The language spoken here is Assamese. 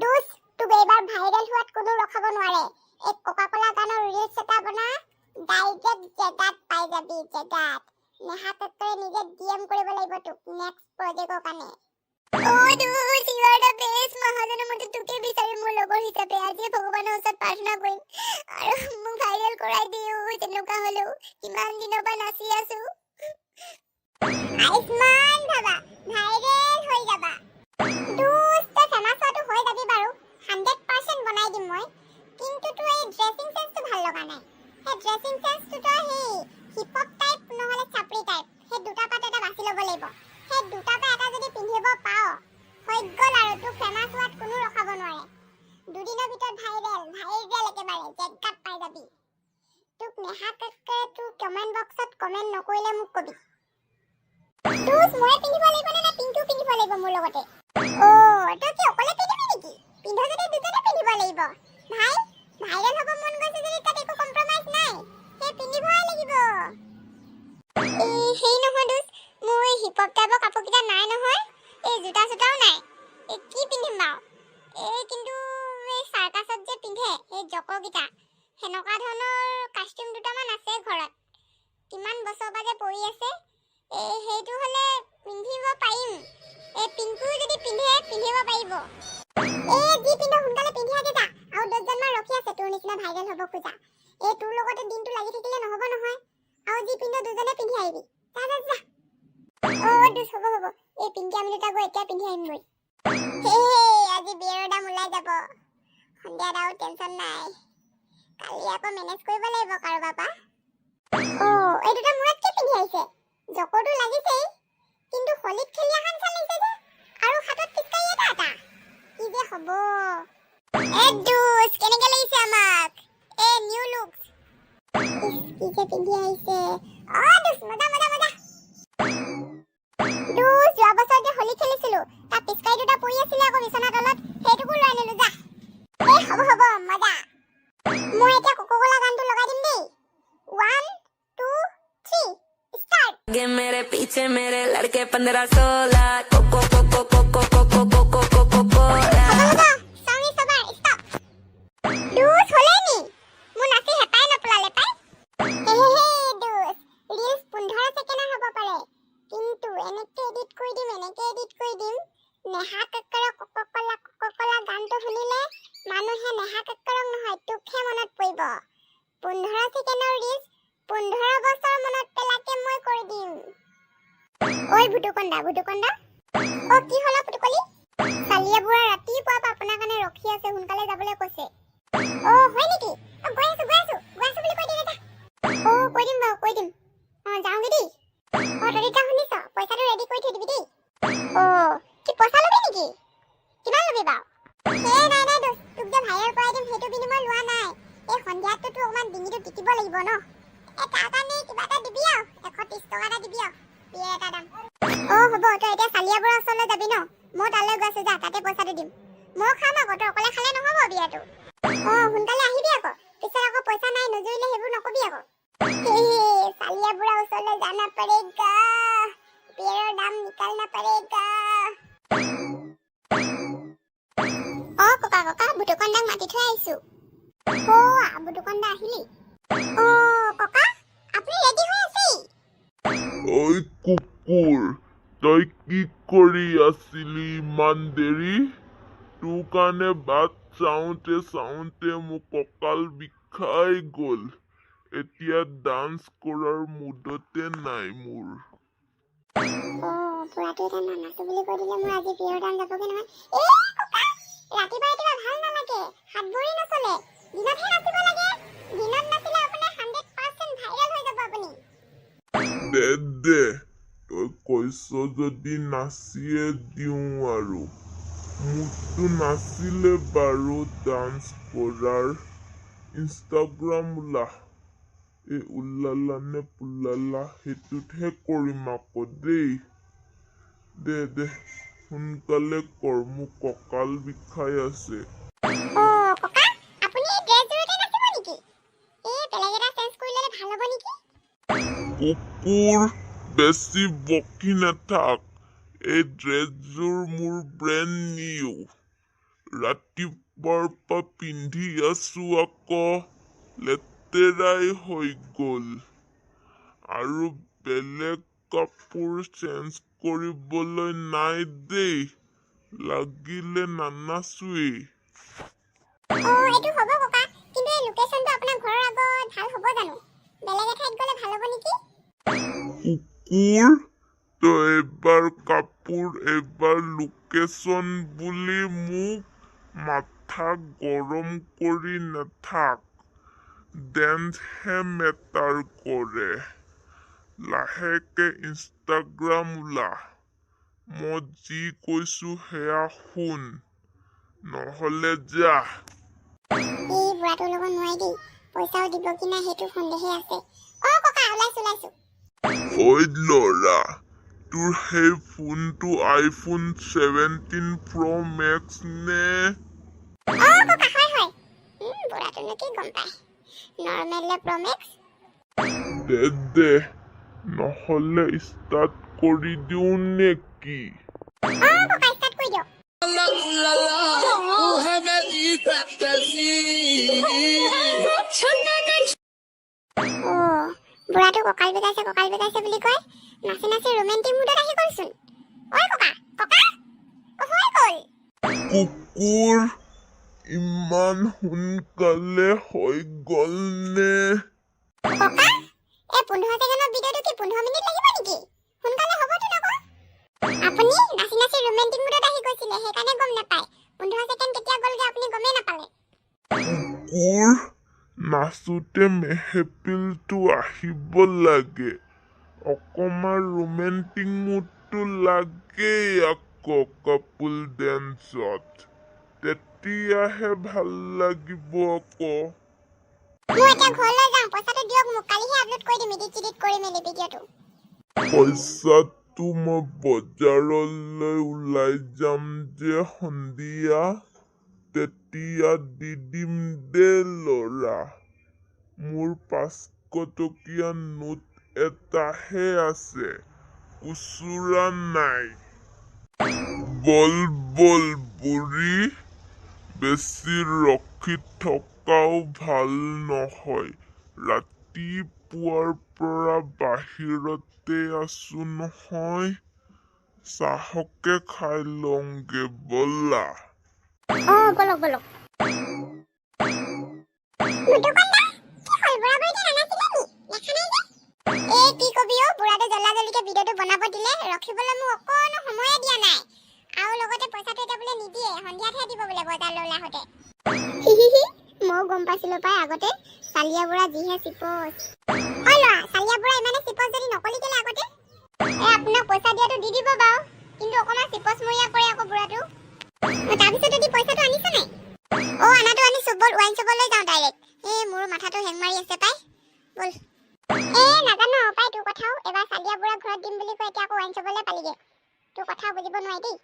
দুস তোক এইবাৰ ভাইৰেল হোৱাত কোনো ৰখাব নোৱাৰে এক কোকা-কোলা গানৰ ৰিলছ এটা বনা ডাইৰেক্ট জেগাত পাই যাবি জেগাত নেহা কক্কৰে নিজে ডিএম কৰিব লাগিব তোক নেক্সট প্ৰজেক্টৰ কাৰণে দুস ইউ আৰ দ্য বেষ্ট মহাজনে মতে তোকে বিচাৰি মোৰ লগৰ হিচাপে আজি ভগৱানৰ ওচৰত প্ৰাৰ্থনা কৰিম আৰু মোক ভাইৰেল কৰাই দিও তেনেকুৱা হলেও কিমান দিনৰ পৰা নাচি আছো আইসমান বাবা ভাইৰেল হৈ যাবা দুস্ত ফেমাস হোৱাটো হৈ যাবি বাৰু 100% বনাই দিম মই কিন্তু তো এই ড্ৰেছিং সেন্সটো ভাল লগা নাই হে ড্ৰেছিং সেন্সটো তো হে হিপ হপ টাইপ নহলে চাপৰি টাইপ হে দুটা পাত এটা বাছি ল'ব লাগিব হে দুটা পা এটা যদি পিন্ধিব পাও হৈ গল আৰু তো ফেমাস হোৱাত কোনো ৰখাব নোৱাৰে দুদিনৰ ভিতৰত ভাইৰেল একেবাৰে জেগাত পাই যাবি তোক নেহা কক্কৰে তোৰ কমেন্ট বক্সত কমেন্ট নকৰিলে মোক কবি দুস মই পিন্ধিব লাগিব নে পিংকু পিন্ধিব লাগিব মোৰ লগতে তই কি অকলে পিন্ধিবি নেকি পিন্ধ যদি দুজনে পিন্ধিব লাগিব ভাই ভাইৰেল হ'ব মন গৈছে যদি তাত একো কম্প্ৰমাইজ নাই হে পিন্ধিবই লাগিব হেই নহয় দুস মোৰ হিপ হপ টাইপৰ কাপোৰকেইটা নাই নহয় এই জোতা চোতাও নাই কি পিন্ধিম বাৰু কিন্তু এই চাৰ্কাছত যে পিন্ধে এই জককেইটা সেনেকুৱা ধৰণৰ কাষ্টিউম দুটামান আছে ঘৰত কিমান বছৰ বাজে পৰি আছে সেইটো হলে পিন্ধিব পাৰিম পিংকু যদি পিন্ধিব পাৰিব যি পিন্ধ সোনকালে পিন্ধিয়া দিবা আৰু 10 জন মান ৰখি আছে তোৰ নিচিনা ভাইৰেল হ'ব খোজা তোৰ লগতে দিনটো লাগি থাকিলে নহব নহয় আৰু যি পিন্ধ দুজনে পিন্ধি আহিবি যা দুস হ'ব পিংকি আমি দুটা গৈ এতিয়া পিন্ধি আহিম মই আজি বিয়েৰৰ দাম ওলাই যাব সন্ধিয়া দাও টেনচন নাই কালি আকৌ মেনেজ কৰিব লাগিব কাৰোবাৰ পৰা এই দুটা মূৰত কি পিন্ধি আহিছে জকৰটো লাগিছেই কিন্তু হলিত খেলি আহান চালিছে যে আৰু হাতত পিস্কাই এটা কি যে হ'ব দুস কেনেকে লাগিছে আমাক নিউ লুকস কি যে পিন্ধি আহিছে দুস মজা দুস যোৱা বছৰ যে হলি খেলিছিলো তাৰ পিস্কাই দুটা পৰি আছিলে আকৌ বিছনা তলত সেইটোকো লৈ আনিলো যা হ'ব মজা মই এতিয়া কোকা-কোলা গানটো লগাই দিম দেই 1 2 3 स्टार्ट आगे मेरे पीछे मेरे लड़के 15-16 coco coco coco coco coco coco cola sorry सबर स्टॉप दुस होलेनी मु नाची हेपाय नपलाले पाय दुस रील्स 15 सेकेंड হ'ব পাৰে কিন্তু এনেকে এডিট কৰি দিম নেহা কক্কৰৰ কোকা-কোলা গানটো শুনিলে মানুহে নেহা কক্কৰক নহয় তোকহে মনত পৰিব 15 সেকেন্ডৰ ৰীল্স 15 বছৰ মনত পেলাকে মই কৰি দিম ঐ ভুটুকন্দা কি হলা পুটুকলি কালিয়া বুঢ়া ৰাতিপুৱা আপোনাৰ কাৰণে ৰখি আছে সোনকালে যাবলৈ কৈছে হয় নেকি গৈ আছো বুলি কৈ দিলে কৈ দিম যাওঁগে দেই তৰিকা শুনিছ পইচাটো ৰেডি কৰি থৈ দিবি দেই কি পইচা লবি নেকি কিমান লবি বাৰু নাই দোস্ত তোক যে ভাইৰেল কৰাই দিম সেইটো বিনিময় লোৱা নাই এই সন্ধিয়াটো তো অকমান ডিঙিটো টিকিব লাগিব ন তাৰ কাৰণে কিবা এটা দিবি আৰু 130 টকা এটা দিবি আৰু বিয়ে এটা দাম হ'ব তই এতিয়া চালিয়া বুঢ়া ওচৰলৈ যাবি ন মই তালৈ গৈছো যা তাতে পইচাটো দিম মই খাম আকৌ তই অকলে খালে নহব বিয়াটো সোনকালে আহিবি আকৌ পিছত আকৌ পইচা নাই নজৰিলে সেইবোৰ নকবি আকৌ सालिया बुढ़ा उसले जाना पड़ेगा बियर दाम निकालना पड़ेगा कका बुटुकंडा माति थৈ আইছো বুটুকন্দা আহিলি ককা আপনি রেডি হৈ আছে ওই কুকুর তই কি কৰি আছিলি ইমান দেৰি তোৰ কাৰণে বাট চাওঁতে মোক কঁকাল বিষাই গ'ল এতিয়া ডান্স কৰাৰ মুডতে নাই মোৰ পুৰাটো এটা নানাটো বুলি কৈ দিলে মোৰ আজি বিয়েৰ দাম যাবগে নহয় ককা ৰাতিপুৱা ভাল নালাগে হাত ভৰি নচলে দিনতহে নাচিব লাগে দিনত নাচিলে আপোনাৰ 100% ভাইৰেল হৈ যাব আপুনি দে তই কৈছ যদি নাচিয়ে দিওঁ আৰু মোকতো নাচিলে বাৰু ডান্স কৰাৰ ইনষ্টাগ্ৰাম উল্লালা নে পুল্লালা সেইটোতহে কৰিম আকৌ দেই দে সোনকালে কৰ মোক কঁকাল বিষাই আছে ককা আপুনি ড্ৰেছ জোৰতে নাচিব নেকি বেলেগ এটা চেঞ্জ কৰি ল'লে ভাল হ'ব নেকি কুকুৰ বেছি বকি নাথাক এই ড্ৰেছযোৰ মোৰ ব্ৰেণ্ড নিউ ৰাতিপুৱাৰ পৰা পিন্ধি আছো আকৌ লেতেৰাই হৈ গ'ল আৰু বেলেগ কাপোৰ চেঞ্জ কৰিবলৈ নাই দেই লাগিলে নানাচোৱেই এইটো হ'ব ককা কিন্তু এই লোকেশ্যনটো আপোনাৰ ঘৰৰ আগত ভাল হ'ব জানো বেলেগ এঠাইত গ'লে ভাল হ'ব নেকি কুকুৰ তই এবাৰ কাপোৰ এবাৰ লোকেশ্যন বুলি মোক মাথা গৰম কৰি নাথাক ডেন্সহে মেটাৰ কৰে লাহেকে ইনষ্টাগ্ৰাম ওলা মই যি কৈছো সেয়া শুন নহ'লে যা এই বুঢ়াটোৰ লগত নোৱাৰি দেই পইচাও দিব কি নাই সেইটো সন্দেহে আছে ককা ওলাইছো ঐ ল'ৰা তোৰ সেই ফোনটো আইফোন 17 Pro Max নে ককা হয় বুঢ়াটোনো কি গম পায় নৰ্মেল প্ৰমেক্স দে নহ'লে ষ্টাৰ্ট কৰি দিওঁ নেকি ককা ষ্টাৰ্ট কৰি দিয়ক বুঢ়াটো কঁকাল বেকাইছে বুলি কয় নাচি নাচি ৰোমেণ্টিক মুডত আহি গ'লচোন ঐ ককা হৈ গ'ল কুকুৰ ইমান সোনকালে হৈ গ'ল নে ককা এই 15 ছেকেণ্ডৰ ভিডিঅ'টো কি 15 মিনিট লাগিব নেকি সোনকালে হ'বতো নক আপুনি নাচি নাচি ৰোমেণ্টিক মুডত আহি গৈছিলে সেইকাৰণে গম নাপায় 15 ছেকেণ্ড কেতিয়া গ'লগে আপুনি গমেই নাপালে কুকুৰ নাচোতে মেহফিলটো আহিব লাগে অকমান ৰোমেণ্টিক মুডটো লাগেই আকৌ কাপল ডেন্সত তেতিয়াহে ভাল লাগিব আকৌ মই এতিয়া ঘৰলৈ যাওঁ পইচাটো দিয়ক মোক কালিহে আপলোড কৰি দিম এডিট কৰি মেলি ভিডিঅ'টো পইচাটো মই বজাৰলৈ ওলাই যাম যে সন্ধিয়া তেতিয়া দি দিম দে ল'ৰা মোৰ 500 টকীয়া নোট এটাহে আছে খুচুৰা নাই বল বুঢ়ী বেছি ৰখি থকাও ভাল নহয় ৰাতিপুৱাৰ পৰা বাহিৰতে আছো নহয় চাহকে খাই লওঁগে বলা বলক দোকানদাৰ কি হ'ল বুঢ়া বুঢ়ীটা নানাছিলে নি দেখা নাই যে কি কবি বুঢ়াটো জল্দিকে ভিডিঅ'টো বনাব দিলে ৰখিবলৈ মোক অকণো সময়ে দিয়া নাই আৰু লগতে পইচাটো এটা বোলে নিদিয়ে সন্ধিয়াতহে দিব বোলে বজাৰলৈ ওলাহতে মই গম পাইছিলো পাই আগতে চালিয়া বুঢ়া যিহে চিপচ ঐ ল'ৰা চালিয়া বুঢ়া ইমানে চিপচ যদি নকলি কেলে আগতে আপোনাক পইচা দিয়াটো দি দিব বাৰু কিন্তু অকণমান চিপচমৰীয়া কৰে আকৌ বুঢ়াটো তাৰপিছত যদি পইচাটো আনিছে নাই আনাটো আনিছো বল ৱাইন শ্বপলৈ যাওঁ ডাইৰেক্ট মোৰ মাথাটো হেং মাৰি আছে পাই বল নাজানো পাই তোৰ কথাও এবাৰ চালিয়া বুঢ়া ঘৰত দিম বুলি কৈ এতিয়া আকৌ ৱাইন শ্বপলৈ পালিগে তোৰ কথাও বুজিব নোৱাৰি দেই